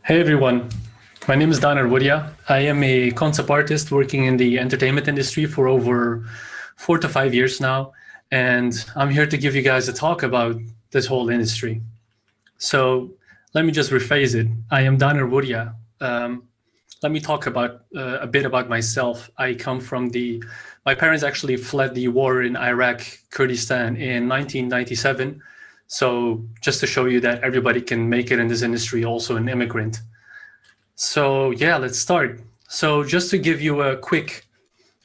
Hey everyone, my name is Danar Worya. I am a concept artist working in the entertainment industry for over 4 to 5 years now, and I'm here to give you guys a talk about this whole industry. So let me just rephrase it. I am Danar Worya. Let me talk about a bit about myself. My parents actually fled the war in Iraq, Kurdistan in 1997. So just to show you that everybody can make it in this industry, also an immigrant. So yeah, let's start. So just to give you a quick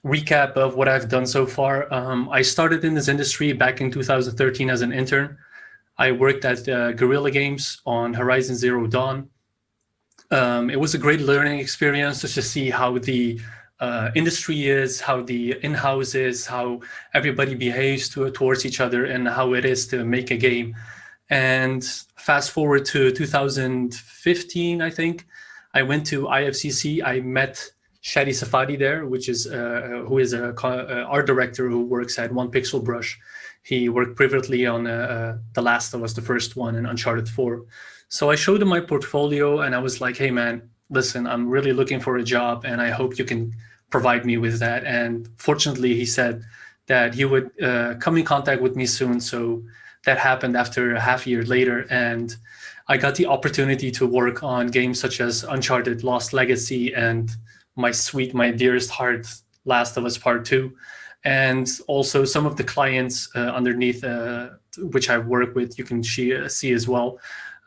recap of what I've done so far, I started in this industry back in 2013 as an intern. I worked at Guerrilla Games on Horizon Zero Dawn. It was a great learning experience just to see how the industry is, how the in-house is, how everybody behaves towards each other, and how it is to make a game. And fast forward to 2015, I think, I went to IFCC. I met Shadi Safadi there, who is a art director who works at One Pixel Brush. He worked previously on The Last of Us, the first one, and Uncharted 4. So I showed him my portfolio and I was like, hey man, listen, I'm really looking for a job and I hope you can provide me with that. And fortunately, he said that he would come in contact with me soon. So that happened after a half year later. And I got the opportunity to work on games such as Uncharted Lost Legacy and my dearest heart, Last of Us Part 2. And also some of the clients underneath which I work with, you can see as well.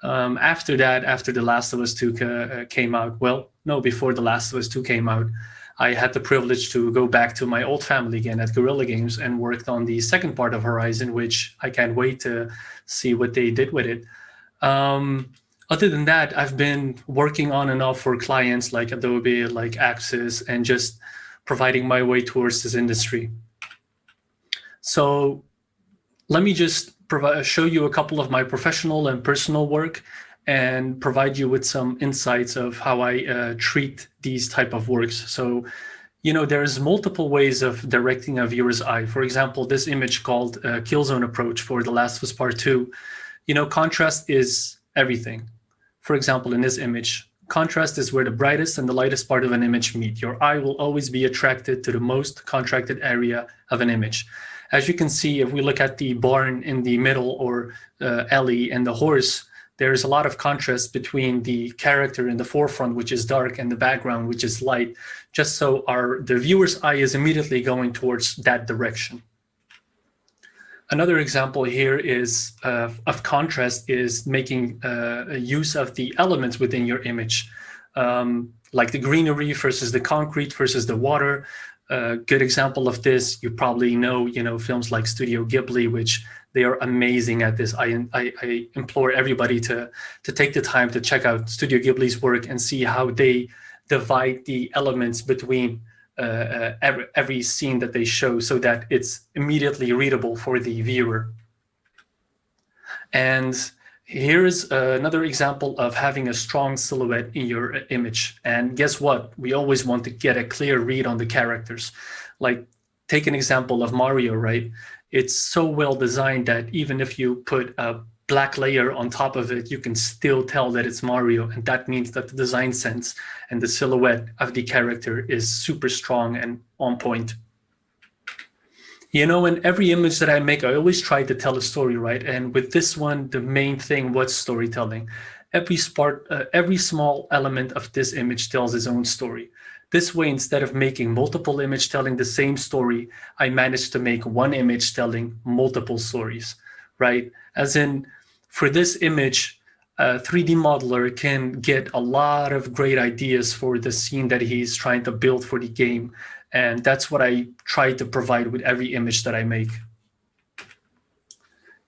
After The Last of Us 2 came out, before The Last of Us 2 came out, I had the privilege to go back to my old family again at Guerrilla Games and worked on the second part of Horizon, which I can't wait to see what they did with it. Other than that, I've been working on and off for clients like Adobe, like Axis, and just providing my way towards this industry. So let me just show you a couple of my professional and personal work and provide you with some insights of how I treat these type of works. So, there's multiple ways of directing a viewer's eye. For example, this image called Killzone Approach for The Last of Us Part 2, contrast is everything. For example, in this image, contrast is where the brightest and the lightest part of an image meet. Your eye will always be attracted to the most contrasted area of an image. As you can see, if we look at the barn in the middle or Ellie and the horse, there's a lot of contrast between the character in the forefront, which is dark, and the background, which is light, just so the viewer's eye is immediately going towards that direction. Another example here is of contrast is making use of the elements within your image, like the greenery versus the concrete versus the water. A good example of this, you probably know, films like Studio Ghibli, which they are amazing at this. I implore everybody to take the time to check out Studio Ghibli's work and see how they divide the elements between every scene that they show so that it's immediately readable for the viewer. And here's another example of having a strong silhouette in your image. And guess what? We always want to get a clear read on the characters. Like, take an example of Mario, right? It's so well designed that even if you put a black layer on top of it, you can still tell that it's Mario. And that means that the design sense and the silhouette of the character is super strong and on point. In every image that I make, I always try to tell a story, right? And with this one, the main thing was storytelling. Every small element of this image tells its own story. This way, instead of making multiple images telling the same story, I managed to make one image telling multiple stories, right? As in, for this image, a 3D modeler can get a lot of great ideas for the scene that he's trying to build for the game. And that's what I try to provide with every image that I make.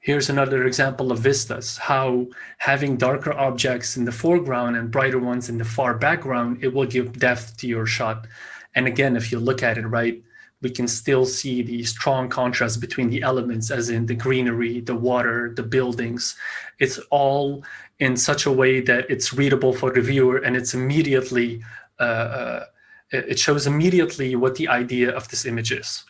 Here's another example of vistas, how having darker objects in the foreground and brighter ones in the far background, it will give depth to your shot. And again, if you look at it, right, we can still see the strong contrast between the elements, as in the greenery, the water, the buildings. It's all in such a way that it's readable for the viewer, and it's immediately it shows immediately what the idea of this image is.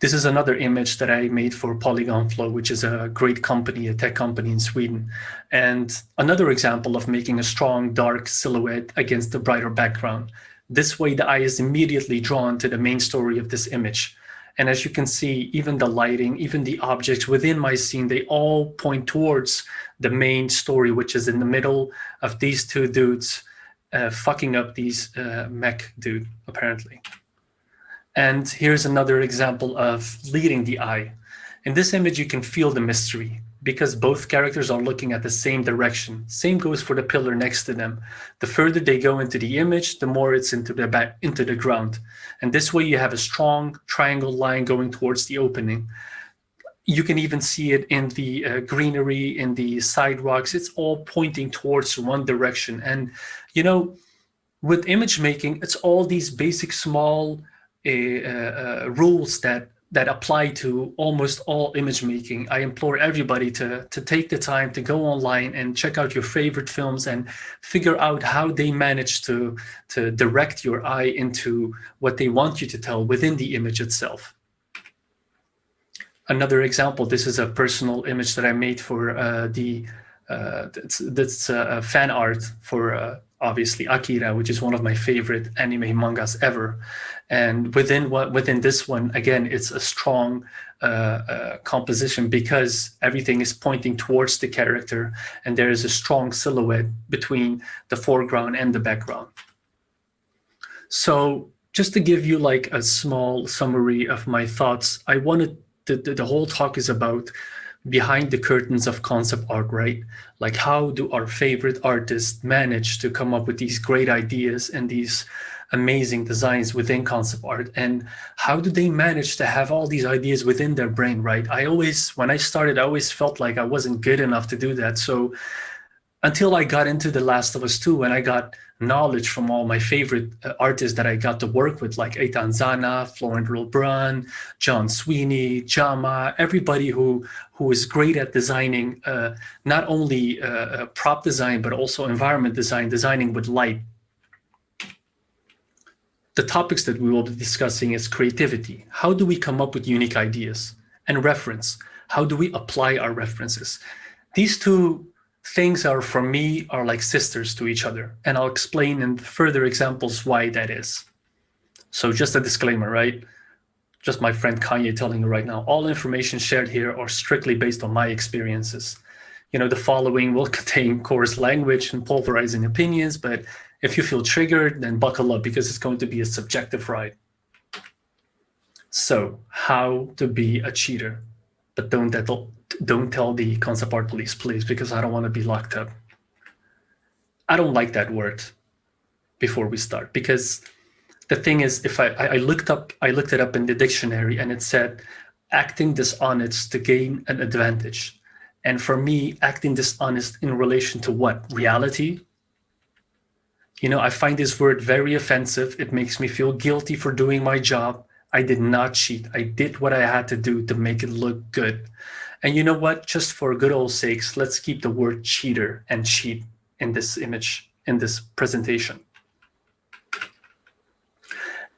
This is another image that I made for Polygon Flow, which is a great company, a tech company in Sweden. And another example of making a strong, dark silhouette against a brighter background. This way, the eye is immediately drawn to the main story of this image. And as you can see, even the lighting, even the objects within my scene, they all point towards the main story, which is in the middle of these two dudes fucking up these mech dude, apparently. And here's another example of leading the eye. In this image, you can feel the mystery because both characters are looking at the same direction. Same goes for the pillar next to them. The further they go into the image, the more it's into the ground. And this way you have a strong triangle line going towards the opening. You can even see it in the greenery, in the sidewalks. It's all pointing towards one direction. And, you know, with image making, it's all these basic small rules that apply to almost all image making. I implore everybody to take the time to go online and check out your favorite films and figure out how they manage to direct your eye into what they want you to tell within the image itself. Another example, this is a personal image that I made for that's fan art for obviously Akira, which is one of my favorite anime mangas ever. And within this one, again, it's a strong composition because everything is pointing towards the character and there is a strong silhouette between the foreground and the background. So just to give you like a small summary of my thoughts, I wanted the whole talk is about behind the curtains of concept art, right? Like how do our favorite artists manage to come up with these great ideas and these amazing designs within concept art, and how do they manage to have all these ideas within their brain, right? When I started, I always felt like I wasn't good enough to do that. So until I got into The Last of Us 2 and I got knowledge from all my favorite artists that I got to work with, like Eitan Zana, Florent Rolbrun, John Sweeney, Jama, everybody who is great at designing not only prop design, but also environment design, designing with light. The topics that we will be discussing is creativity. How do we come up with unique ideas? And reference. How do we apply our references? These two things are, for me, are like sisters to each other. And I'll explain in further examples why that is. So just a disclaimer, right? Just my friend Kanye telling you right now, all information shared here are strictly based on my experiences. You know, the following will contain coarse language and pulverizing opinions, but if you feel triggered, then buckle up because it's going to be a subjective ride. So how to be a cheater, but don't tell the concept art police, please, because I don't want to be locked up. I don't like that word before we start, because the thing is, if I looked it up in the dictionary and it said acting dishonest to gain an advantage. And for me, acting dishonest in relation to what? Reality? You know, I find this word very offensive. It makes me feel guilty for doing my job. I did not cheat. I did what I had to do to make it look good. And you know what? Just for good old sakes, let's keep the word cheater and cheat in this image, in this presentation.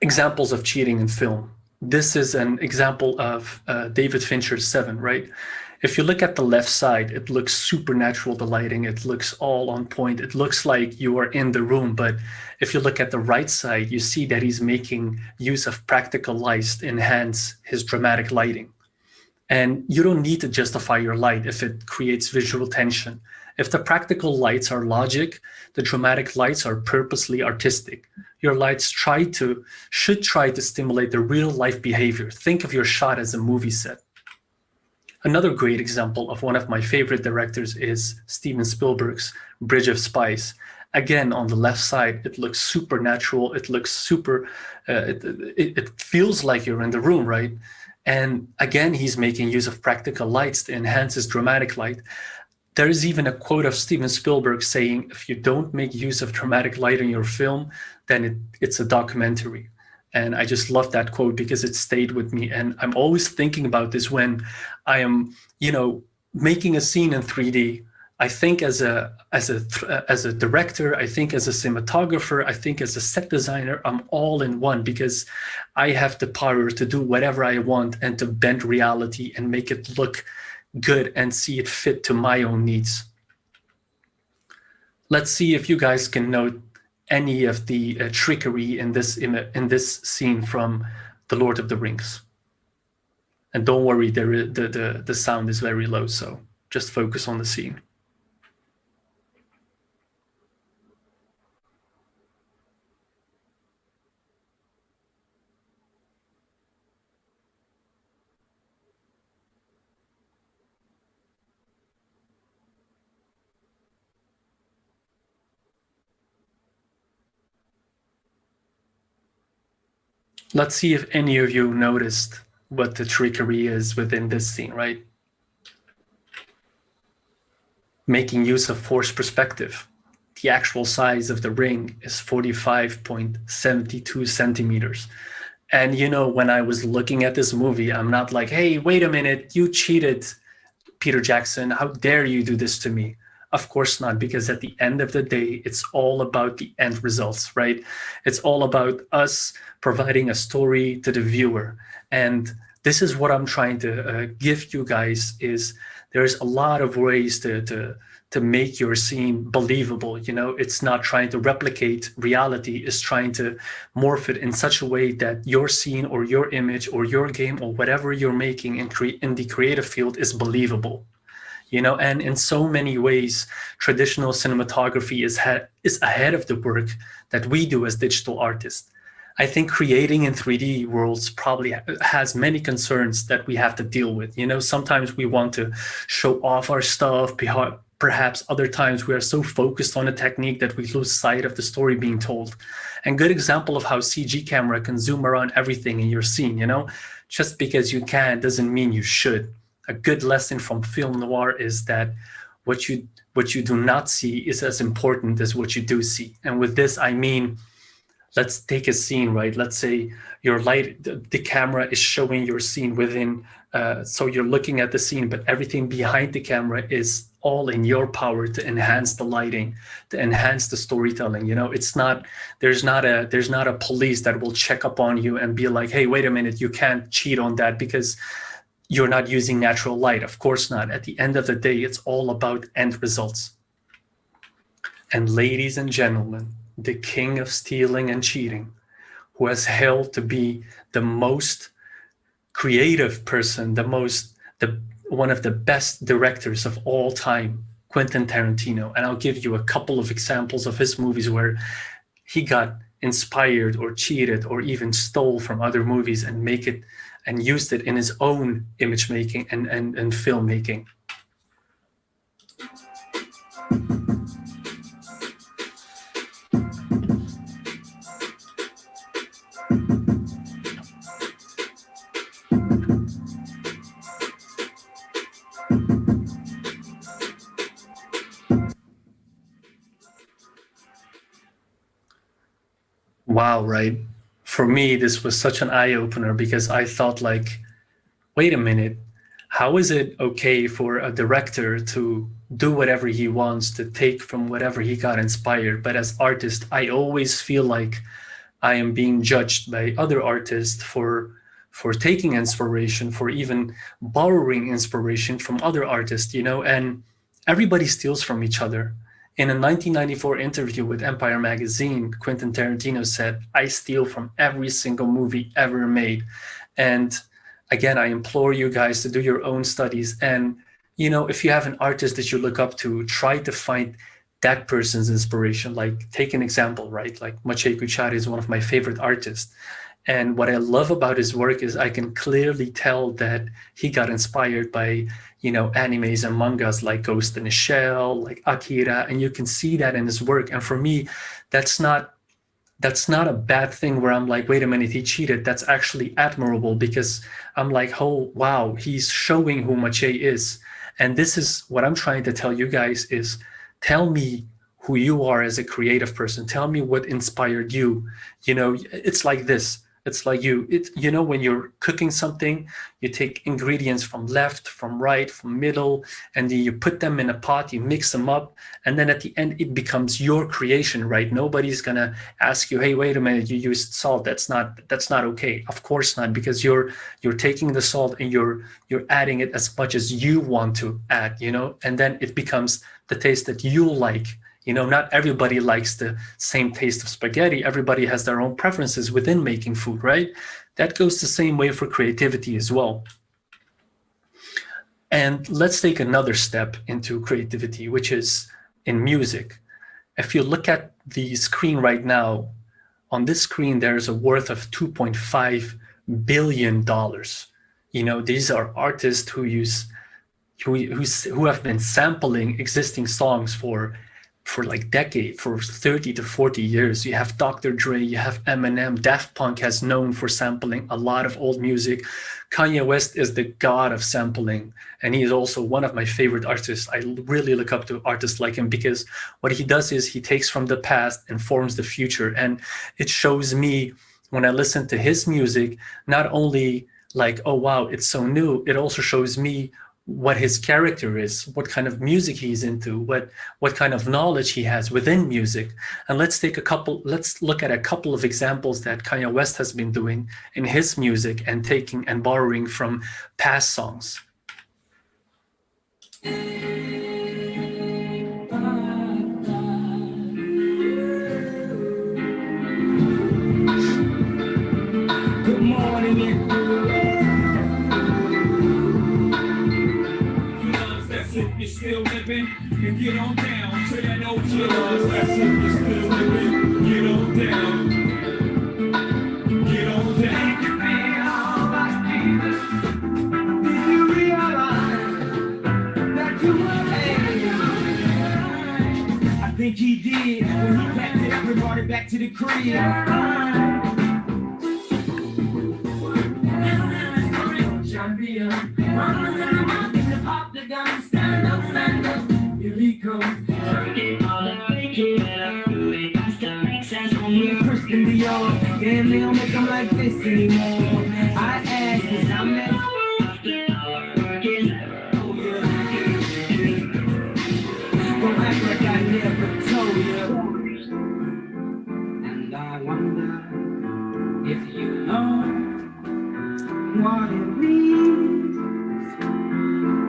Examples of cheating in film. This is an example of David Fincher's Seven, right? If you look at the left side, it looks supernatural, the lighting. It looks all on point. It looks like you are in the room. But if you look at the right side, you see that he's making use of practical lights to enhance his dramatic lighting. And you don't need to justify your light if it creates visual tension. If the practical lights are logic, the dramatic lights are purposely artistic. Your lights should try to stimulate the real life behavior. Think of your shot as a movie set. Another great example of one of my favorite directors is Steven Spielberg's Bridge of Spies. Again, on the left side, it looks supernatural. It looks super, it feels like you're in the room, right? And again, he's making use of practical lights to enhance his dramatic light. There is even a quote of Steven Spielberg saying, if you don't make use of dramatic light in your film, then it's a documentary. And I just love that quote because it stayed with me. And I'm always thinking about this when I am, you know, making a scene in 3D. I think as a director, I think as a cinematographer, I think as a set designer, I'm all in one because I have the power to do whatever I want and to bend reality and make it look good and see it fit to my own needs. Let's see if you guys can note any of the trickery in this scene from The Lord of the Rings. And don't worry, the sound is very low, so just focus on the scene. Let's see if any of you noticed what the trickery is within this scene, right? Making use of forced perspective. The actual size of the ring is 45.72 centimeters. And when I was looking at this movie, I'm not like, hey, wait a minute, you cheated, Peter Jackson. How dare you do this to me? Of course not, because at the end of the day, it's all about the end results, right? It's all about us providing a story to the viewer. And this is what I'm trying to give you guys is there's a lot of ways to make your scene believable. It's not trying to replicate reality, it's trying to morph it in such a way that your scene or your image or your game or whatever you're making in the creative field is believable. And in so many ways, traditional cinematography is ahead of the work that we do as digital artists. I think creating in 3D worlds probably has many concerns that we have to deal with. Sometimes we want to show off our stuff. Perhaps other times we are so focused on a technique that we lose sight of the story being told. And good example of how CG camera can zoom around everything in your scene. Just because you can doesn't mean you should. A good lesson from film noir is that what you do not see is as important as what you do see. And with this, I mean, let's take a scene, right? Let's say the camera is showing your scene within, so you're looking at the scene, but everything behind the camera is all in your power to enhance the lighting, to enhance the storytelling. There's not a police that will check up on you and be like, hey, wait a minute, you can't cheat on that because you're not using natural light. Of course not. At the end of the day, it's all about end results. And ladies and gentlemen, the king of stealing and cheating, who has held to be the most creative person, one of the best directors of all time, Quentin Tarantino. And I'll give you a couple of examples of his movies where he got inspired or cheated or even stole from other movies and used it in his own image making and filmmaking. Wow, right? For me, this was such an eye-opener because I thought like, wait a minute, how is it okay for a director to do whatever he wants, to take from whatever he got inspired? But as artist, I always feel like I am being judged by other artists for taking inspiration, for even borrowing inspiration from other artists, and everybody steals from each other. In a 1994 interview with Empire magazine, Quentin Tarantino said, I steal from every single movie ever made. And again, I implore you guys to do your own studies. And, if you have an artist that you look up to, try to find that person's inspiration. Like, take an example, right? Like Maciej Kuchary is one of my favorite artists. And what I love about his work is I can clearly tell that he got inspired by, animes and mangas like Ghost in a Shell, like Akira, and you can see that in his work. And for me, that's not a bad thing where I'm like, wait a minute, he cheated. That's actually admirable because I'm like, oh, wow, he's showing who Maciej is. And this is what I'm trying to tell you guys is tell me who you are as a creative person. Tell me what inspired you. It's like this. It's like you know, when you're cooking something, you take ingredients from left, from right, from middle, and then you put them in a pot, you mix them up, and then at the end it becomes your creation, right? Nobody's gonna ask you, hey, wait a minute, you used salt. That's not okay. Of course not, because you're taking the salt and you're adding it as much as you want to add, you know, and then it becomes the taste that you like. You know, not everybody likes the same taste of spaghetti. Everybody has their own preferences within making food, right? That goes the same way for creativity as well. And let's take another step into creativity, which is in music. If you look at the screen right now, on this screen, there's a worth of $2.5 billion. You know, these are artists who have been sampling existing songs for like decades, for 30 to 40 years. You have Dr. Dre, you have Eminem, Daft Punk has known for sampling a lot of old music. Kanye West is the god of sampling, and he is also one of my favorite artists. I really look up to artists like him because what he does is he takes from the past and forms the future. And it shows me when I listen to his music, not only like, oh, wow, it's so new, it also shows me what his character is, what kind of music he's into, what kind of knowledge he has within music. And let's look at a couple of examples that Kanye West has been doing in his music and taking and borrowing from past songs. Good morning. You're still living, and get on down to that old killers. That's if you're still living, get on down. Get on down. Did you feel like Jesus? Did you realize that you were alive? I think he did when he packed it up and brought it back to the crib. John B. Pop the gun, stand up, here he comes. Me and Christian Dior, damn, they don't make them like this anymore. I asked, cause I'm at don't act like I never told you. And I wonder if you know what it means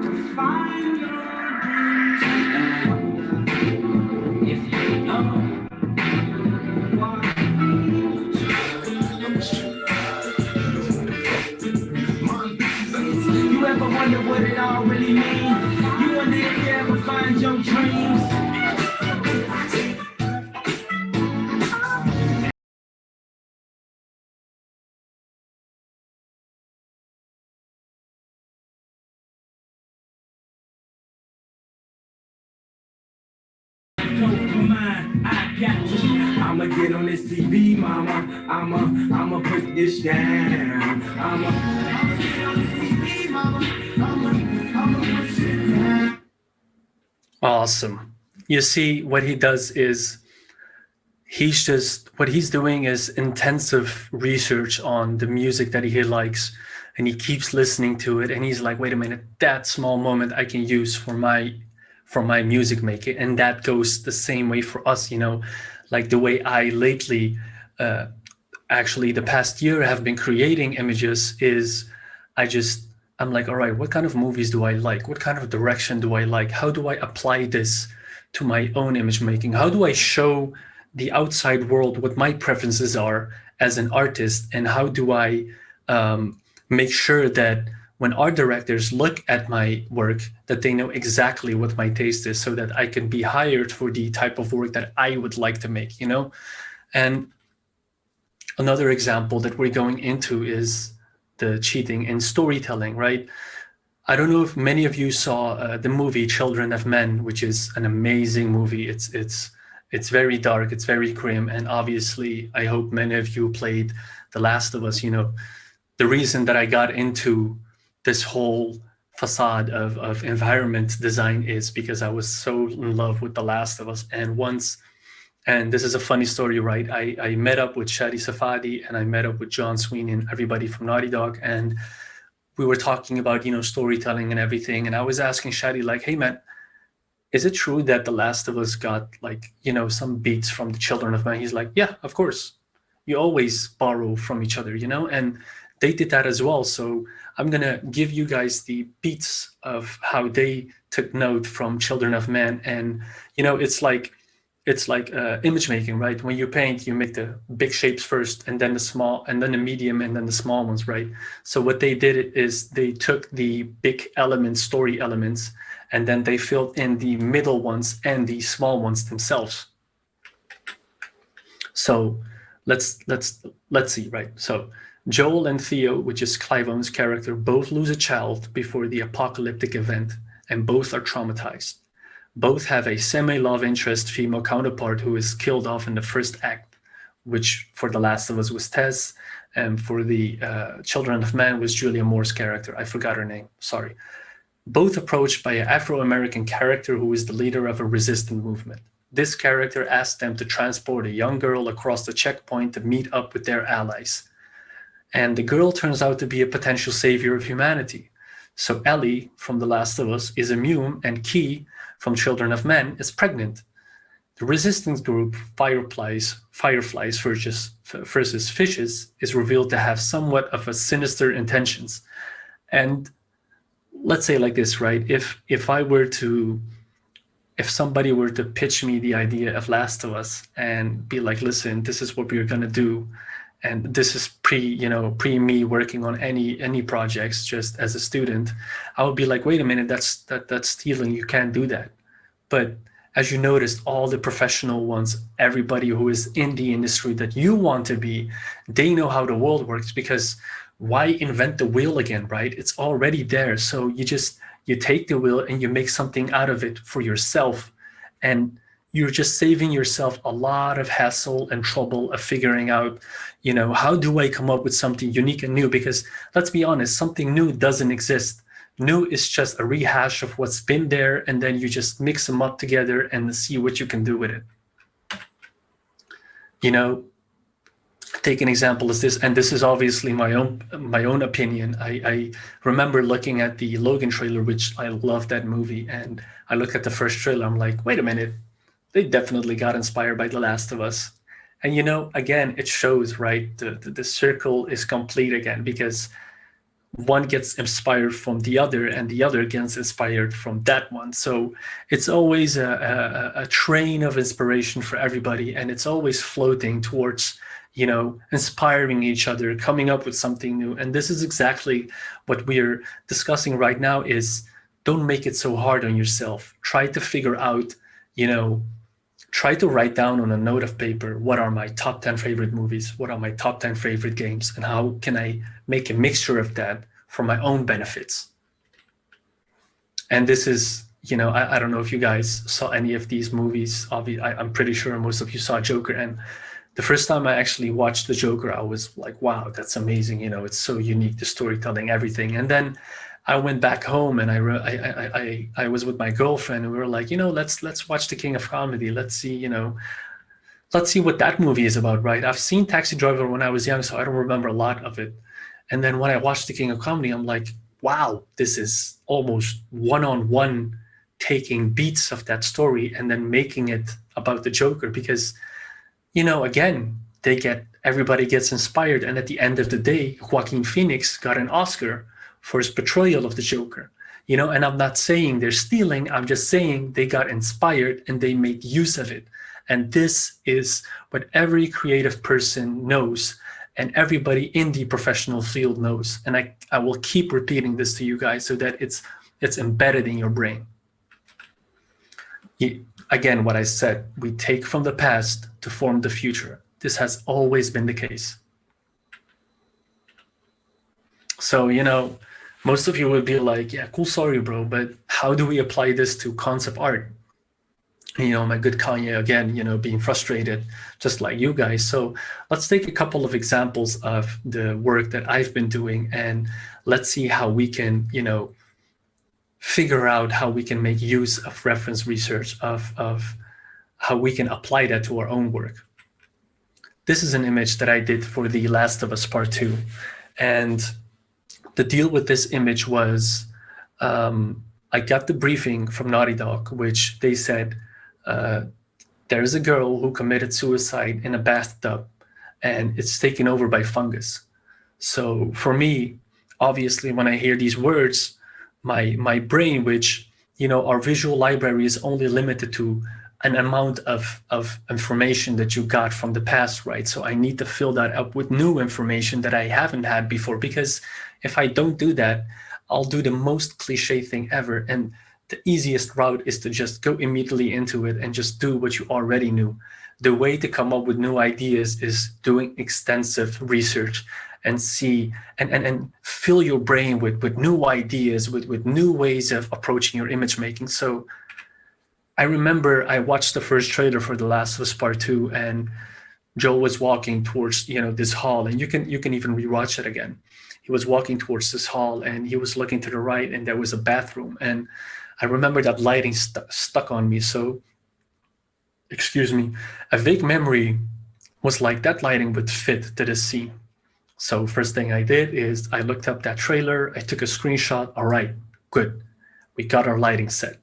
to find your dreams. And I wonder if you know what it means. You ever wonder what it all really means? You wonder if you ever find your dreams. I got you. I'ma get on this TV, mama. I'ma put this down. I'ma get on this TV, mama. I'ma put it down. Awesome. You see, what he does is what he's doing is intensive research on the music that he likes, and he keeps listening to it, and he's like, wait a minute, that small moment I can use for my music making. And that goes the same way for us, you know, like the way I lately, actually the past year have been creating images is I'm like, all right, what kind of movies do I like? What kind of direction do I like? How do I apply this to my own image making? How do I show the outside world what my preferences are as an artist? And how do I make sure that when art directors look at my work, that they know exactly what my taste is, so that I can be hired for the type of work that I would like to make, you know? And another example that we're going into is the cheating in storytelling, right? I don't know if many of you saw the movie Children of Men, which is an amazing movie. It's very dark, it's very grim, and obviously I hope many of you played The Last of Us. You know, the reason that I got into this whole facade of environment design is because I was so in love with The Last of Us. And once And this is a funny story, right? I met up with Shadi Safadi and I met up with John Sweeney and everybody from Naughty Dog. And we were talking about, storytelling and everything. And I was asking Shadi, like, hey, man, is it true that The Last of Us got, like, some beats from the Children of Men? He's like, yeah, of course. You always borrow from each other, and they did that as well. So I'm going to give you guys the beats of how they took note from Children of Men. And, it's like image making, right? When you paint, you make the big shapes first, and then the small, and then the medium, and then the small ones, right? So what they did is they took the big elements, story elements, and then they filled in the middle ones and the small ones themselves. So let's see, right? So Joel and Theo, which is Clive Owen's character, both lose a child before the apocalyptic event, and both are traumatized. Both have a semi-love interest female counterpart who is killed off in the first act, which for The Last of Us was Tess, and for the Children of Men was Julia Moore's character. I forgot her name, sorry. Both approached by an Afro-American character who is the leader of a resistance movement. This character asked them to transport a young girl across the checkpoint to meet up with their allies. And the girl turns out to be a potential savior of humanity. So Ellie from The Last of Us is immune, and Key from Children of Men is pregnant. The resistance group Fireflies versus Fishes is revealed to have somewhat of a sinister intentions. And let's say like this, right? If somebody were to pitch me the idea of Last of Us and be like, listen, this is what we're gonna do, and this is pre me working on any projects just as a student, I would be like, wait a minute, that's stealing. You can't do that. But as you noticed, all the professional ones, everybody who is in the industry that you want to be, they know how the world works, because why invent the wheel again, right? It's already there. So you take the wheel and you make something out of it for yourself, and you're just saving yourself a lot of hassle and trouble of figuring out, how do I come up with something unique and new? Because let's be honest, something new doesn't exist. New is just a rehash of what's been there, and then you just mix them up together and see what you can do with it. Take an example as this, and this is obviously my own opinion. I remember looking at the Logan trailer, which I love that movie, and I look at the first trailer, I'm like, wait a minute, they definitely got inspired by The Last of Us. And again, it shows, right, the circle is complete again, because one gets inspired from the other and the other gets inspired from that one. So it's always a train of inspiration for everybody, and it's always floating towards inspiring each other, coming up with something new. And this is exactly what we're discussing right now, is don't make it so hard on yourself. Try to figure out, try to write down on a note of paper, what are my top 10 favorite movies? What are my top 10 favorite games? And how can I make a mixture of that for my own benefits? And this is, I don't know if you guys saw any of these movies. I'm pretty sure most of you saw Joker. And the first time I actually watched the Joker, I was like, wow, that's amazing. It's so unique, the storytelling, everything. And then I went back home and I was with my girlfriend, and we were like, let's watch The King of Comedy. Let's see what that movie is about, right? I've seen Taxi Driver when I was young, so I don't remember a lot of it. And then when I watched The King of Comedy, I'm like, wow, this is almost one-on-one taking beats of that story and then making it about the Joker, because again, everybody gets inspired. And at the end of the day, Joaquin Phoenix got an Oscar for his portrayal of the Joker, and I'm not saying they're stealing. I'm just saying they got inspired and they made use of it. And this is what every creative person knows, and everybody in the professional field knows. And I will keep repeating this to you guys so that it's embedded in your brain. Again, what I said, we take from the past to form the future. This has always been the case. So, most of you would be like, yeah, cool story, bro, but how do we apply this to concept art? My good Kanye, again, being frustrated, just like you guys. So let's take a couple of examples of the work that I've been doing, and let's see how we can, figure out how we can make use of reference research, of how we can apply that to our own work. This is an image that I did for The Last of Us Part 2. And the deal with this image was I got the briefing from Naughty Dog, which they said, there's a girl who committed suicide in a bathtub and it's taken over by fungus. So for me, obviously, when I hear these words, my brain, which, our visual library is only limited to an amount of information that you got from the past, right? So I need to fill that up with new information that I haven't had before, because if I don't do that, I'll do the most cliche thing ever. And the easiest route is to just go immediately into it and just do what you already knew. The way to come up with new ideas is doing extensive research and see and fill your brain with new ideas, with new ways of approaching your image making. So I remember I watched the first trailer for The Last of Us Part 2, and Joel was walking towards, this hall, and you can even rewatch it again. He was walking towards this hall and he was looking to the right, and there was a bathroom. And I remember that lighting stuck on me. So, excuse me, a vague memory was like that lighting would fit to this scene. So first thing I did is I looked up that trailer, I took a screenshot. All right, good. We got our lighting set.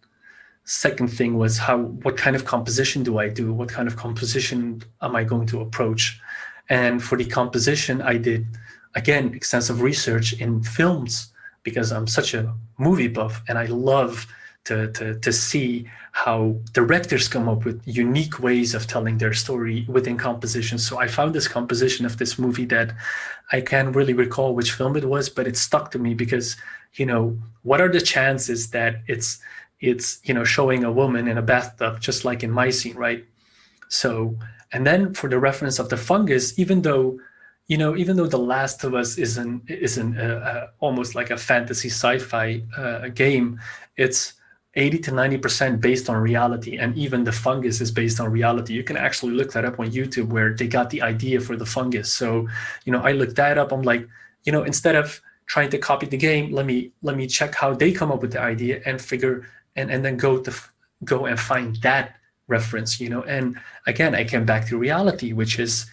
Second thing was what kind of composition do I do? What kind of composition am I going to approach? And for the composition, I did, again, extensive research in films, because I'm such a movie buff and I love to see how directors come up with unique ways of telling their story within composition. So I found this composition of this movie that I can't really recall which film it was, but it stuck to me because, what are the chances that it's showing a woman in a bathtub, just like in my scene, right? So, and then for the reference of the fungus, even though The Last of Us isn't almost like a fantasy sci-fi game, it's 80 to 90% based on reality, and even the fungus is based on reality. You can actually look that up on YouTube, where they got the idea for the fungus. So, I looked that up. I'm like, instead of trying to copy the game, let me check how they come up with the idea and figure and then go and find that reference. And again, I came back to reality, which is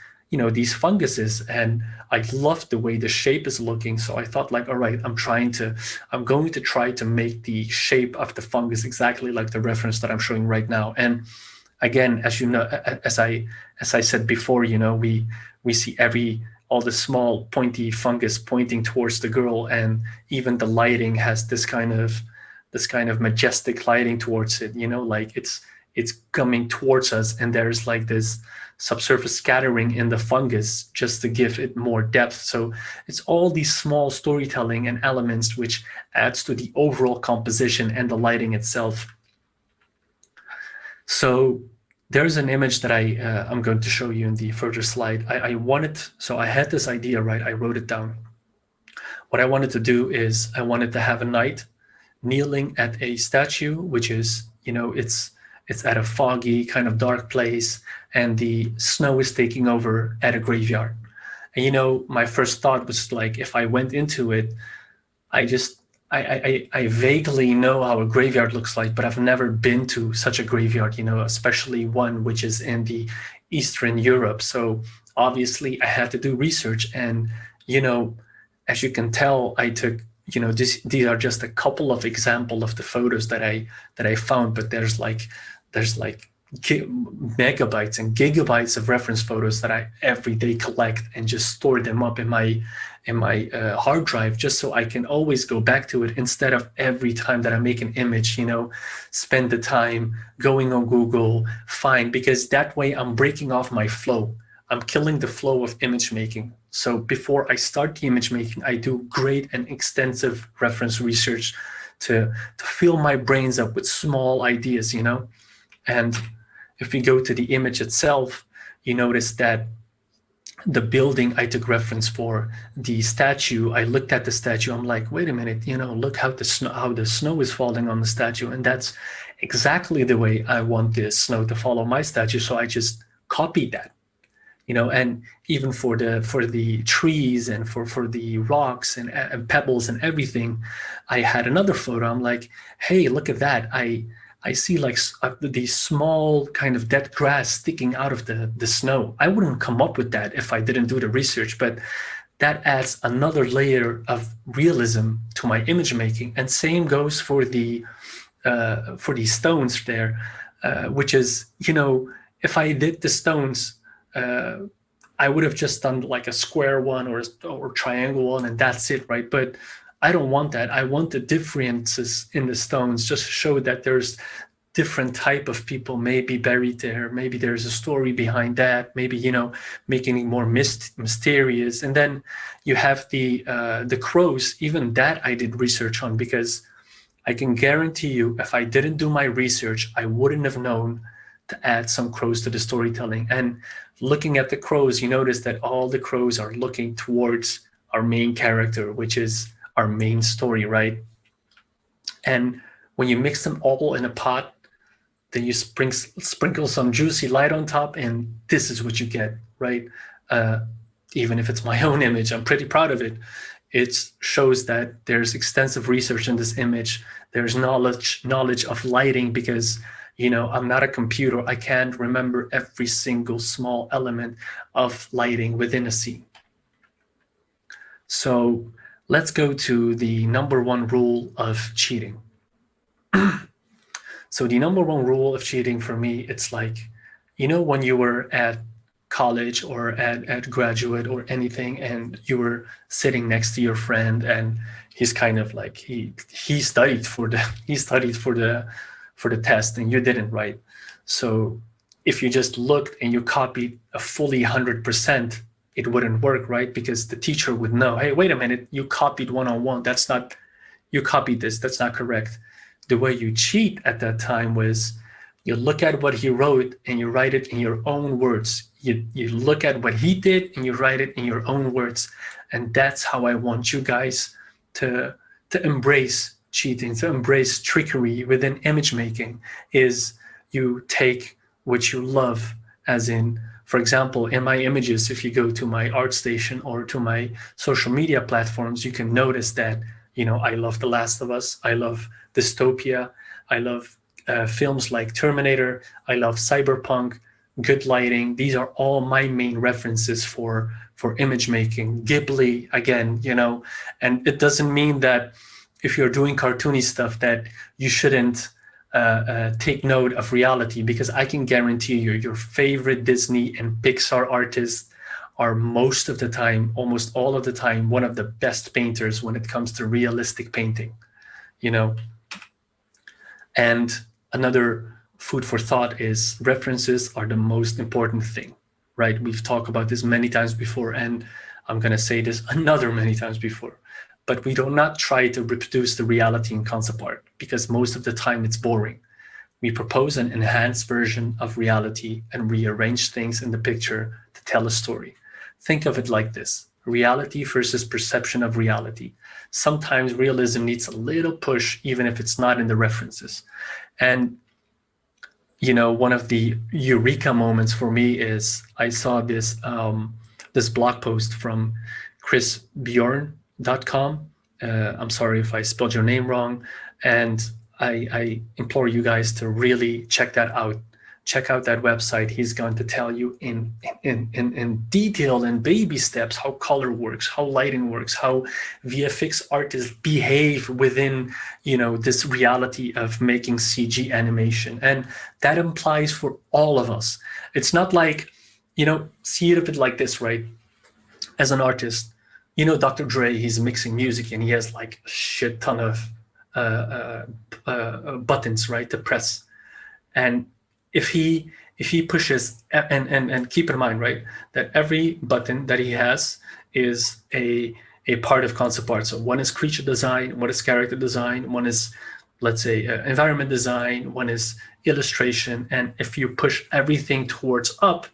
these funguses, and I love the way the shape is looking. So I thought, like, all right, I'm going to try to make the shape of the fungus exactly like the reference that I'm showing right now. And again, as you know, as I said before, we see all the small pointy fungus pointing towards the girl, and even the lighting has this kind of majestic lighting towards it, like it's coming towards us, and there's like this subsurface scattering in the fungus just to give it more depth. So it's all these small storytelling and elements which adds to the overall composition and the lighting itself. So there's an image that I'm going to show you in the further slide. I had this idea, right? I wrote it down. What I wanted to do is I wanted to have a knight kneeling at a statue, which is, it's at a foggy, kind of dark place, and the snow is taking over at a graveyard. And my first thought was like, if I went into it, I vaguely know how a graveyard looks like, but I've never been to such a graveyard, especially one which is in the Eastern Europe. So obviously I had to do research, and as you can tell, I took these are just a couple of examples of the photos that I found, but there's like megabytes and gigabytes of reference photos that I every day collect and just store them up in my hard drive, just so I can always go back to it, instead of every time that I make an image, spend the time going on Google, because that way I'm breaking off my flow. I'm killing the flow of image making. So before I start the image making, I do great and extensive reference research to fill my brains up with small ideas, And if we go to the image itself, you notice that the building I took reference for, the statue, I looked at the statue, I'm like, wait a minute, look how the snow is falling on the statue. And that's exactly the way I want the snow to follow my statue. So I just copied that. And even for the trees and for the rocks and pebbles and everything, I had another photo. I'm like, hey, look at that. I I see like these small kind of dead grass sticking out of the snow. I wouldn't come up with that if I didn't do the research, but that adds another layer of realism to my image making. And same goes for these stones there, which is, if I did the stones, I would have just done like a square one or triangle one, and that's it, right? But I don't want that. I want the differences in the stones just to show that there's different type of people maybe buried there. Maybe there's a story behind that. Maybe, making it more mysterious. And then you have the crows. Even that I did research on, because I can guarantee you, if I didn't do my research, I wouldn't have known to add some crows to the storytelling. And looking at the crows, you notice that all the crows are looking towards our main character, which is our main story, right? And when you mix them all in a pot, then you sprinkle some juicy light on top, and this is what you get, right? Even if it's my own image, I'm pretty proud of it. It shows that there's extensive research in this image. There's knowledge of lighting, because I'm not a computer. I can't remember every single small element of lighting within a scene. So let's go to the number one rule of cheating. So the number one rule of cheating for me, it's like, when you were at college or at graduate or anything, and you were sitting next to your friend, and he's kind of like, he studied for the test and you didn't, right? So if you just looked and you copied a fully 100%, it wouldn't work, right? Because the teacher would know, hey, wait a minute, you copied one-on-one. You copied this, that's not correct. The way you cheat at that time was you look at what he wrote and you write it in your own words. You look at what he did and you write it in your own words. And that's how I want you guys to embrace cheating, to embrace trickery within image making, is you take what you love, as in, for example, in my images, if you go to my ArtStation or to my social media platforms, you can notice that, I love The Last of Us, I love dystopia, I love films like Terminator, I love cyberpunk, good lighting. These are all my main references for image making. Ghibli, again, and it doesn't mean that if you're doing cartoony stuff that you shouldn't take note of reality, because I can guarantee you your favorite Disney and Pixar artists are most of the time, almost all of the time, one of the best painters when it comes to realistic painting, And another food for thought is references are the most important thing, right? We've talked about this many times before, and I'm going to say this another many times before, but we do not try to reproduce the reality in concept art, because most of the time it's boring. We propose an enhanced version of reality and rearrange things in the picture to tell a story. Think of it like this: reality versus perception of reality. Sometimes realism needs a little push, even if it's not in the references. And, one of the eureka moments for me is I saw this blog post from chrisbjorn.com. I'm sorry if I spelled your name wrong. And I implore you guys to really check that out. Check out that website. He's going to tell you in detail and baby steps how color works, how lighting works, how VFX artists behave within, this reality of making CG animation. And that implies for all of us. It's not like, see it a bit like this, right? As an artist, Dr. Dre, he's mixing music and he has like a shit ton of buttons, right, to press. And if he pushes, and keep in mind, right, that every button that he has is a part of concept art. So one is creature design, one is character design, one is, let's say, environment design, one is illustration. And if you push everything towards up,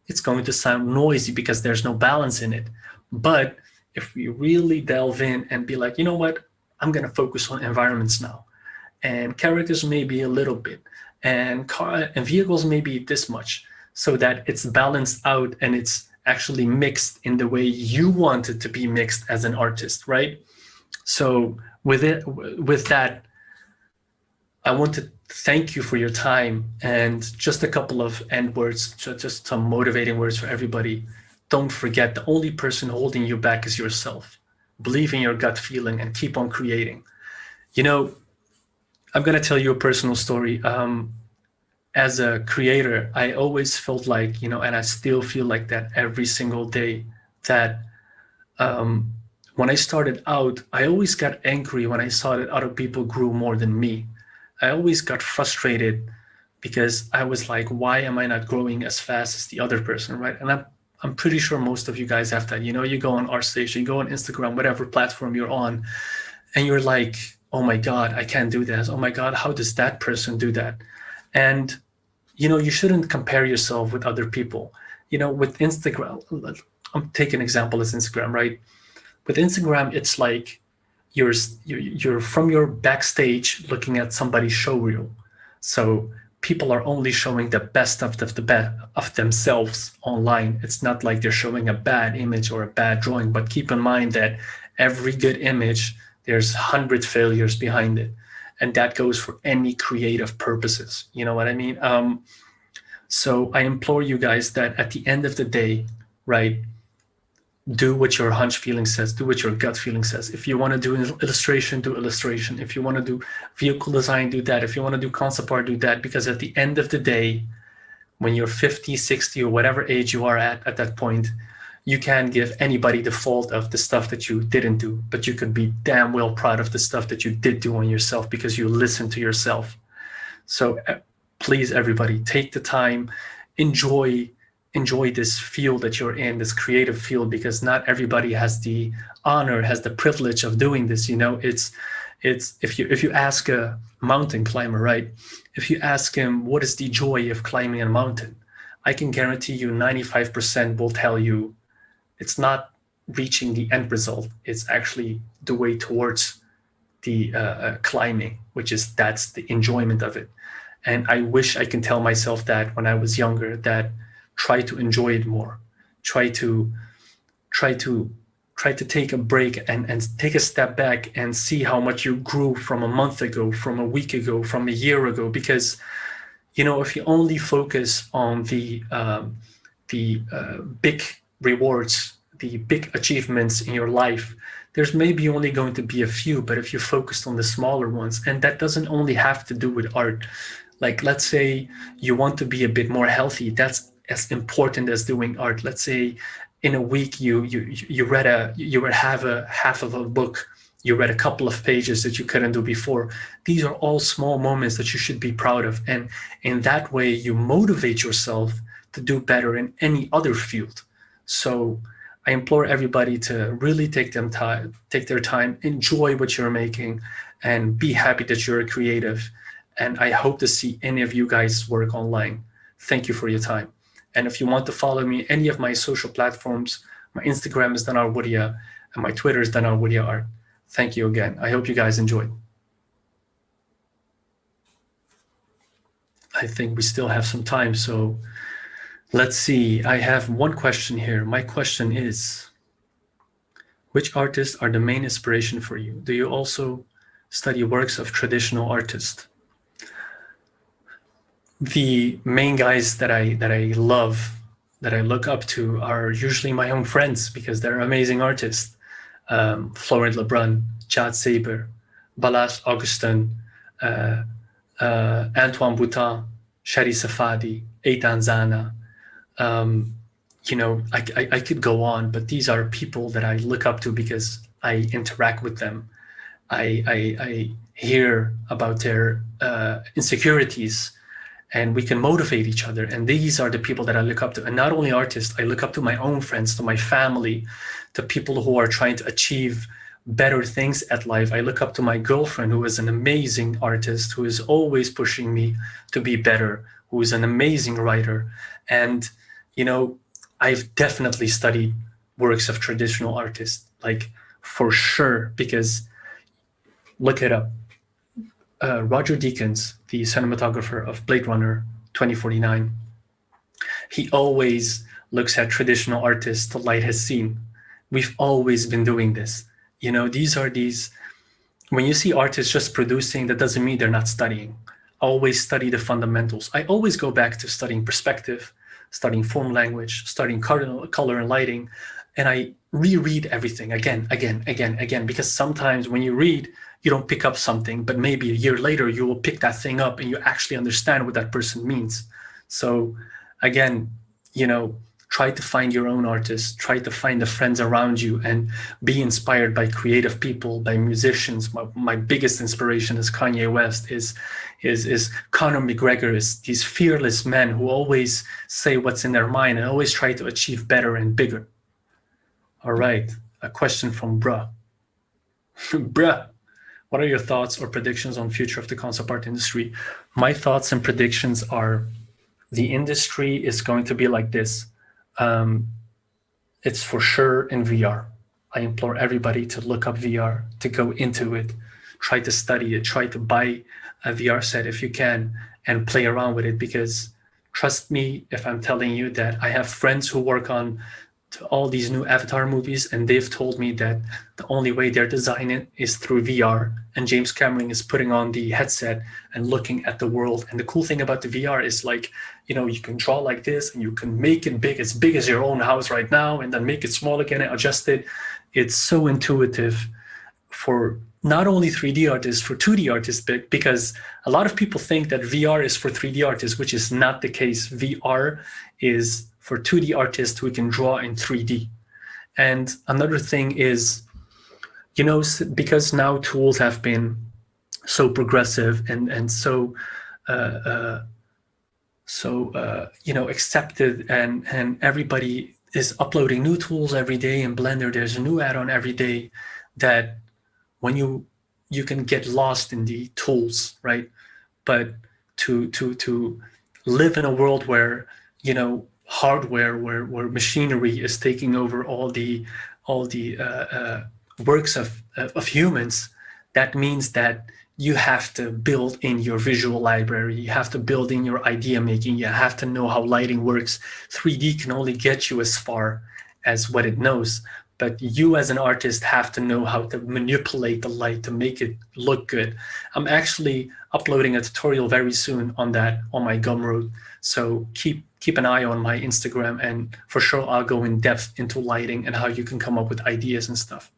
it's going to sound noisy because there's no balance in it. But if we really delve in and be like, you know what, I'm going to focus on environments now, and characters maybe a little bit, and vehicles maybe this much, so that it's balanced out and it's actually mixed in the way you want it to be mixed as an artist, right? So with that, I want to thank you for your time, and just a couple of end words, just some motivating words for everybody. Don't forget, the only person holding you back is yourself. Believe in your gut feeling and keep on creating. You know, I'm going to tell you a personal story. As a creator, I always felt like, and I still feel like that every single day, that when I started out, I always got angry when I saw that other people grew more than me. I always got frustrated because I was like, why am I not growing as fast as the other person, right? And I'm pretty sure most of you guys have that. You go on ArtStation, you go on Instagram, whatever platform you're on, and you're like, oh my God, I can't do this. Oh my God, how does that person do that? And you shouldn't compare yourself with other people. With Instagram, I'm taking an example as Instagram, right? With Instagram, it's like you're from your backstage looking at somebody's showreel. So people are only showing the best of the best of themselves online. It's not like they're showing a bad image or a bad drawing, but keep in mind that every good image, there's 100 failures behind it. And that goes for any creative purposes. You know what I mean? So I implore you guys that at the end of the day, right, do what your hunch feeling says, do what your gut feeling says. If you want to do illustration, do illustration. If you want to do vehicle design, do that. If you want to do concept art, do that. Because at the end of the day, when you're 50, 60, or whatever age you are at that point, you can't give anybody the fault of the stuff that you didn't do, but you could be damn well proud of the stuff that you did do on yourself because you listened to yourself. So please, everybody, take the time, enjoy this field that you're in, this creative field, because not everybody has the honor, has the privilege of doing this. It's if you ask a mountain climber, right? If you ask him what is the joy of climbing a mountain, I can guarantee you 95% will tell you it's not reaching the end result. It's actually the way towards the climbing, that's the enjoyment of it. And I wish I can tell myself that when I was younger, that try to enjoy it more. Try to take a break and take a step back and see how much you grew from a month ago, from a week ago, from a year ago. Because if you only focus on the big rewards, the big achievements in your life, there's maybe only going to be a few. But if you focused on the smaller ones, and that doesn't only have to do with art. Like, let's say you want to be a bit more healthy. That's as important as doing art. Let's say in a week you read half of a book, you read a couple of pages that you couldn't do before. These are all small moments that you should be proud of, and in that way you motivate yourself to do better in any other field. So I implore everybody to really take their time, enjoy what you're making, and be happy that you're a creative. And I hope to see any of you guys work online. Thank you for your time. And if you want to follow me, any of my social platforms, my Instagram is Danar Worya, and my Twitter is Danar Worya Art. Thank you again. I hope you guys enjoyed. I think we still have some time, so let's see. I have one question here. My question is, which artists are the main inspiration for you? Do you also study works of traditional artists? The main guys that I love, that I look up to, are usually my own friends because they're amazing artists. Florent Lebrun, Chad Saber, Balazs Augustin, Antoine Boutin, Shadi Safadi, Eitan Zana. I could go on, but these are people that I look up to because I interact with them. I hear about their insecurities, and we can motivate each other. And these are the people that I look up to. And not only artists, I look up to my own friends, to my family, to people who are trying to achieve better things at life. I look up to my girlfriend, who is an amazing artist, who is always pushing me to be better, who is an amazing writer. And, I've definitely studied works of traditional artists, like, for sure, because look it up. Roger Deakins, the cinematographer of Blade Runner 2049, he always looks at traditional artists the light has seen. We've always been doing this. These are these when you see artists just producing, that doesn't mean they're not studying. Always study the fundamentals. I always go back to studying perspective, studying form language, studying color and lighting, and I reread everything again, because sometimes when you read, you don't pick up something, but maybe a year later you will pick that thing up and you actually understand what that person means. So again, try to find your own artists, try to find the friends around you, and be inspired by creative people, by musicians. My biggest inspiration is Kanye West, is Conor McGregor, is these fearless men who always say what's in their mind and always try to achieve better and bigger. All right, a question from Bruh. Bruh, what are your thoughts or predictions on future of the concept art industry? My thoughts and predictions are the industry is going to be like this. It's for sure in VR. I implore everybody to look up VR, to go into it, try to study it, try to buy a VR set if you can, and play around with it, because trust me if I'm telling you that I have friends who work on all these new Avatar movies, and they've told me that the only way they're designing it is through VR, and James Cameron is putting on the headset and looking at the world. And the cool thing about the VR is, like, you can draw like this and you can make it big as your own house right now, and then make it small again and adjust it. It's so intuitive for not only 3D artists, for 2D artists, because a lot of people think that VR is for 3D artists, which is not the case. VR is for 2D artists who can draw in 3D. And another thing is, because now tools have been so progressive and so accepted, and everybody is uploading new tools every day. In Blender, there's a new add-on every day, that when you can get lost in the tools, right? But to live in a world where hardware, where machinery is taking over all the works of humans, that means that you have to build in your visual library, you have to build in your idea making, you have to know how lighting works. 3D can only get you as far as what it knows, but you as an artist have to know how to manipulate the light to make it look good. I'm actually uploading a tutorial very soon on that on my Gumroad, so keep an eye on my Instagram, and for sure I'll go in depth into lighting and how you can come up with ideas and stuff.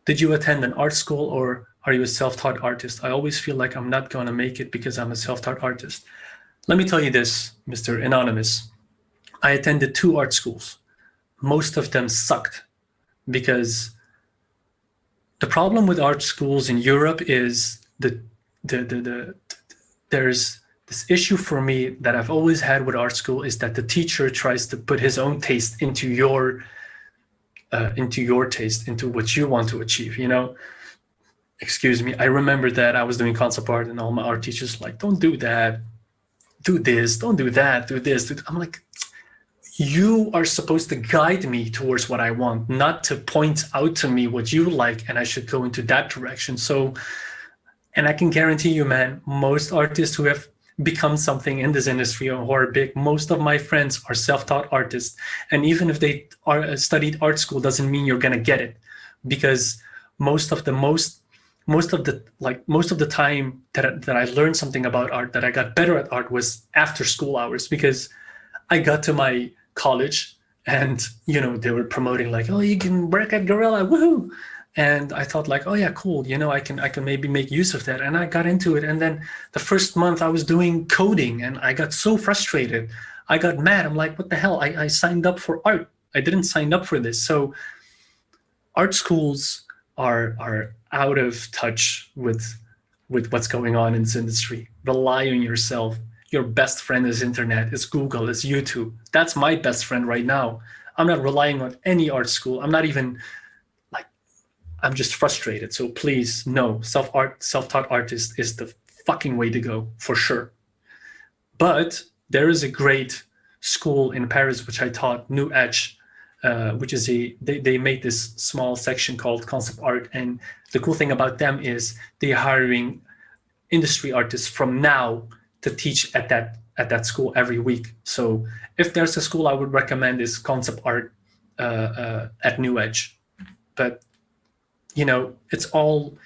Did you attend an art school, or are you a self-taught artist? I always feel like I'm not going to make it because I'm a self-taught artist. Let me tell you this, Mr. Anonymous. I attended 2 art schools. Most of them sucked, because the problem with art schools in Europe is there's this issue for me that I've always had with art school, is that the teacher tries to put his own taste into your taste, into what you want to achieve, Excuse me. I remember that I was doing concept art, and all my art teachers were like, don't do that, do this, don't do that, do this. I'm like, you are supposed to guide me towards what I want, not to point out to me what you like and I should go into that direction. So, and I can guarantee you, man, most artists who have become something in this industry or who are big, most of my friends are self-taught artists. And even if they studied art school, doesn't mean you're going to get it, because most of the time that I learned something about art, that I got better at art, was after school hours, because I got to my college and they were promoting like, oh, you can work at Gorilla, woohoo. And I thought like, oh yeah, cool, I can maybe make use of that. And I got into it, and then the first month I was doing coding and I got so frustrated, I got mad. I'm like, what the hell, I signed up for art, I didn't sign up for this. So art schools are out of touch with what's going on in this industry. Rely on yourself. Your best friend is internet, is Google, is YouTube. That's my best friend right now. I'm not relying on any art school. I'm not even I'm just frustrated. So please, no, self-taught artist is the fucking way to go, for sure. But there is a great school in Paris, which I taught, New Edge, which is they made this small section called concept art. And the cool thing about them is they're hiring industry artists from now to teach at that school every week. So if there's a school I would recommend, is concept art at New Edge. But it's all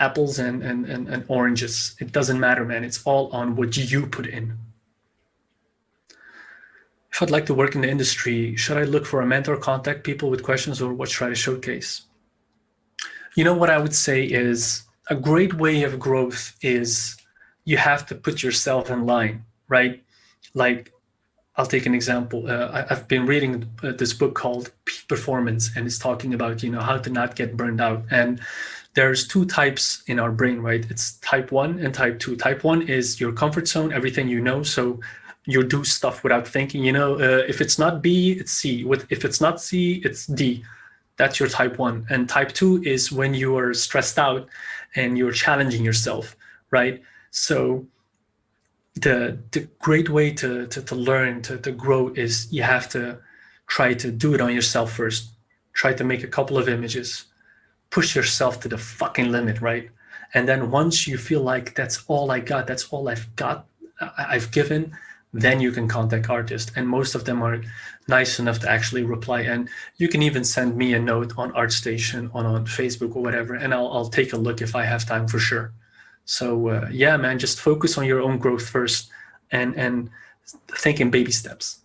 apples and oranges. It doesn't matter, man. It's all on what you put in. If I'd like to work in the industry, should I look for a mentor, contact people with questions, or what should I showcase? What I would say is a great way of growth is you have to put yourself in line, right? Like, I'll take an example. I've been reading this book called Peak Performance, and it's talking about, how to not get burned out. And there's two types in our brain, right? It's type 1 and type 2. Type 1 is your comfort zone, everything you know. So you do stuff without thinking, if it's not B, it's C. If it's not C, it's D. That's your type 1. And type 2 is when you are stressed out and you're challenging yourself, right? So the great way to learn, to grow is you have to try to do it on yourself first. Try to make a couple of images. Push yourself to the fucking limit, right? And then once you feel like that's all I got, that's all I've given, then you can contact artists. And most of them are nice enough to actually reply. And you can even send me a note on ArtStation, on Facebook or whatever, and I'll take a look if I have time, for sure. So yeah, man, just focus on your own growth first and think in baby steps.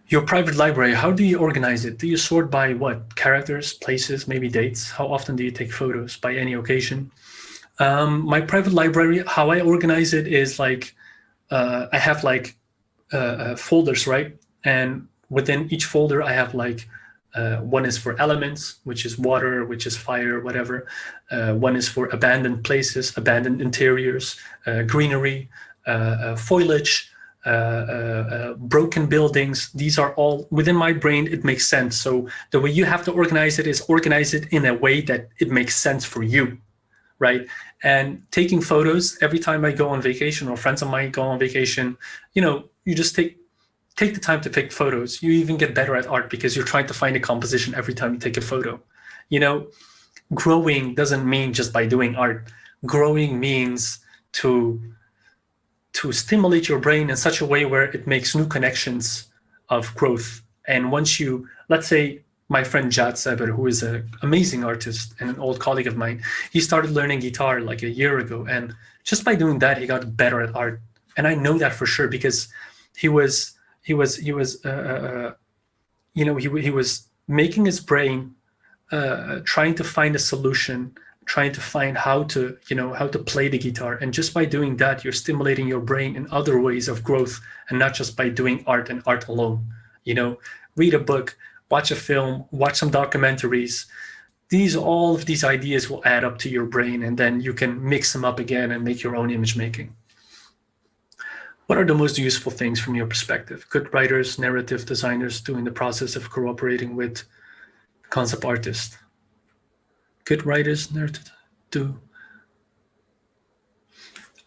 Your private library, how do you organize it? Do you sort by what? Characters, places, maybe dates? How often do you take photos? By any occasion? My private library, how I organize it is like, I have like folders, right? And within each folder, I have like, one is for elements, which is water, which is fire, whatever. One is for abandoned places, abandoned interiors, greenery, foliage, broken buildings. These are all within my brain. It makes sense. So the way you have to organize it is organize it in a way that it makes sense for you, right? And taking photos every time I go on vacation, or friends of mine go on vacation, you just take the time to take photos. You even get better at art because you're trying to find a composition every time you take a photo. Growing doesn't mean just by doing art. Growing means to stimulate your brain in such a way where it makes new connections of growth. And once you, let's say my friend Jad Saber, who is an amazing artist and an old colleague of mine, he started learning guitar like a year ago. And just by doing that, he got better at art. And I know that for sure because he was making his brain, trying to find a solution, trying to find how to play the guitar. And just by doing that, you're stimulating your brain in other ways of growth, and not just by doing art and art alone. Read a book, watch a film, watch some documentaries. All of these ideas will add up to your brain, and then you can mix them up again and make your own image making. What are the most useful things from your perspective? Good writers, narrative designers doing the process of cooperating with concept artists. Good writers, narrative do.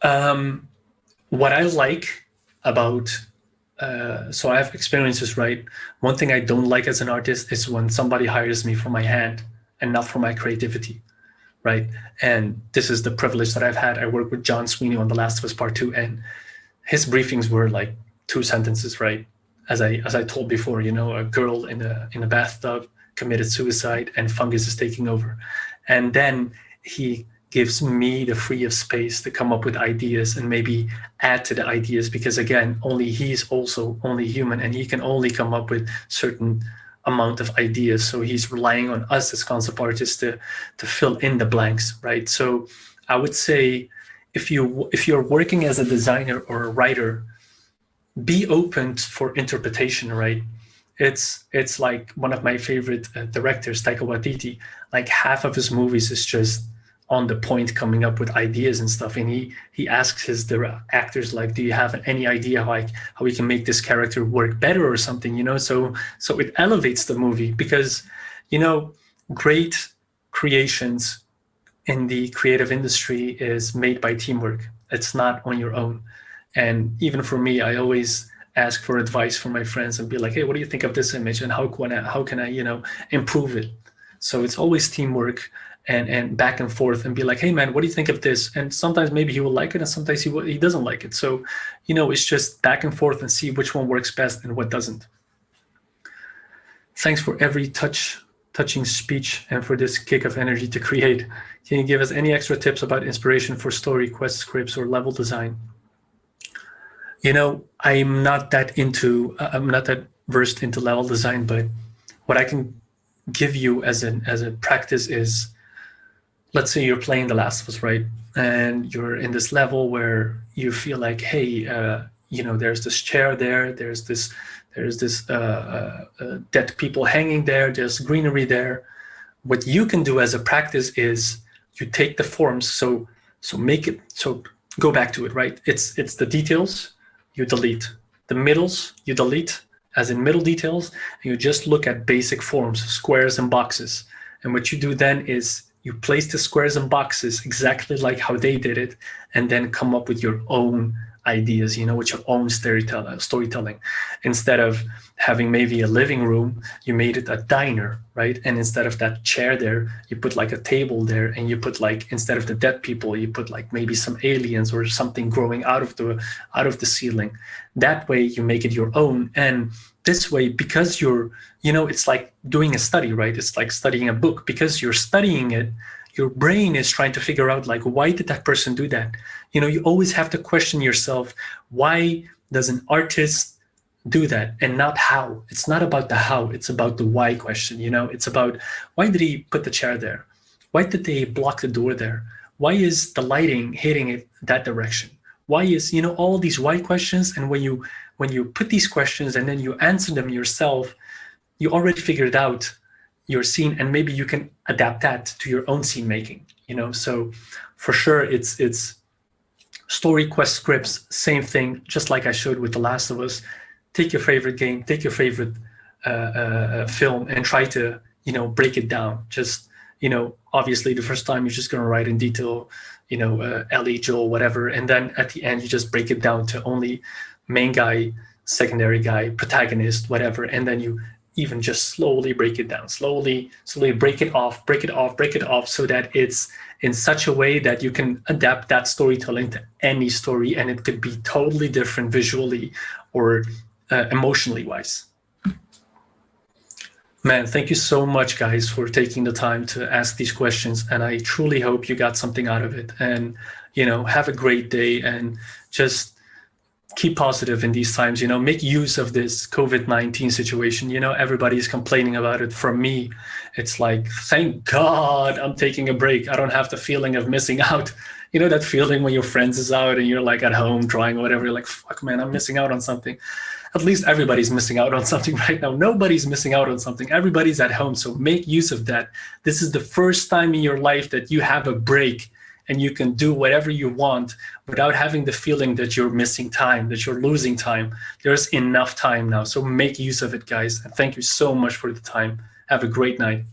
What I like about, so I have experiences, right? One thing I don't like as an artist is when somebody hires me for my hand and not for my creativity, right? And this is the privilege that I've had. I worked with John Sweeney on The Last of Us Part 2, and his briefings were like 2 sentences, right? As I told before, a girl in a bathtub committed suicide and fungus is taking over. And then he gives me the free of space to come up with ideas and maybe add to the ideas, because again, only he's also only human and he can only come up with certain amount of ideas. So he's relying on us as concept artists to fill in the blanks, right? So I would say, if you're working as a designer or a writer, be open for interpretation, right? It's like one of my favorite directors, Taika Waititi. Like half of his movies is just on the point, coming up with ideas and stuff. And he asks his actors, like, do you have any idea how we can make this character work better or something? So it elevates the movie, because great creations in the creative industry is made by teamwork. It's not on your own. And even for me, I always ask for advice from my friends and be like, hey, what do you think of this image? And how can I improve it? So it's always teamwork and back and forth, and be like, hey man, what do you think of this? And sometimes maybe he will like it, and sometimes he doesn't like it. So, it's just back and forth and see which one works best and what doesn't. Thanks for every touch touching speech and for this kick of energy to create. Can you give us any extra tips about inspiration for story, quest scripts, or level design? I'm not that versed into level design, but what I can give you as a practice is, let's say you're playing The Last of Us, right? And you're in this level where you feel like, hey, there's this chair there, there's this dead people hanging there, there's greenery there. What you can do as a practice is you take the forms, so go back to it, right? It's the details, you delete. The middles, you delete, as in middle details, and you just look at basic forms, squares and boxes. And what you do then is you place the squares and boxes exactly like how they did it, and then come up with your own ideas, with your own storytelling. Instead of having maybe a living room, you made it a diner, right? And instead of that chair there, you put like a table there, and you put like, instead of the dead people, you put like maybe some aliens or something growing out of the ceiling. That way you make it your own. And this way, because it's like doing a study, right? It's like studying a book. Because you're studying it, your brain is trying to figure out, like, why did that person do that? You always have to question yourself, why does an artist do that, and not how? It's not about the how, it's about the why question. It's about, why did he put the chair there? Why did they block the door there? Why is the lighting hitting it that direction? Why is, all these why questions? And when you put these questions and then you answer them yourself, you already figured out your scene, and maybe you can adapt that to your own scene making. So for sure, it's story, quest, scripts, same thing, just like I showed with The Last of Us. Take your favorite game, take your favorite film, and try to break it down. Just obviously the first time you're just going to write in detail, Ellie, Joel, whatever, and then at the end you just break it down to only main guy, secondary guy, protagonist, whatever, and then you even just slowly break it down, slowly break it off, so that it's in such a way that you can adapt that storytelling to any story, and it could be totally different visually or emotionally wise. Man, thank you so much, guys, for taking the time to ask these questions, and I truly hope you got something out of it. And have a great day, and just keep positive in these times. Make use of this COVID-19 situation. Everybody's complaining about it. For me, it's like, thank God I'm taking a break. I don't have the feeling of missing out. That feeling when your friends is out and you're like at home trying whatever, you're like, fuck man, I'm missing out on something. At least everybody's missing out on something right now. Nobody's missing out on something. Everybody's at home. So make use of that. This is the first time in your life that you have a break, and you can do whatever you want without having the feeling that you're missing time, that you're losing time. There's enough time now. So make use of it, guys. And thank you so much for the time. Have a great night.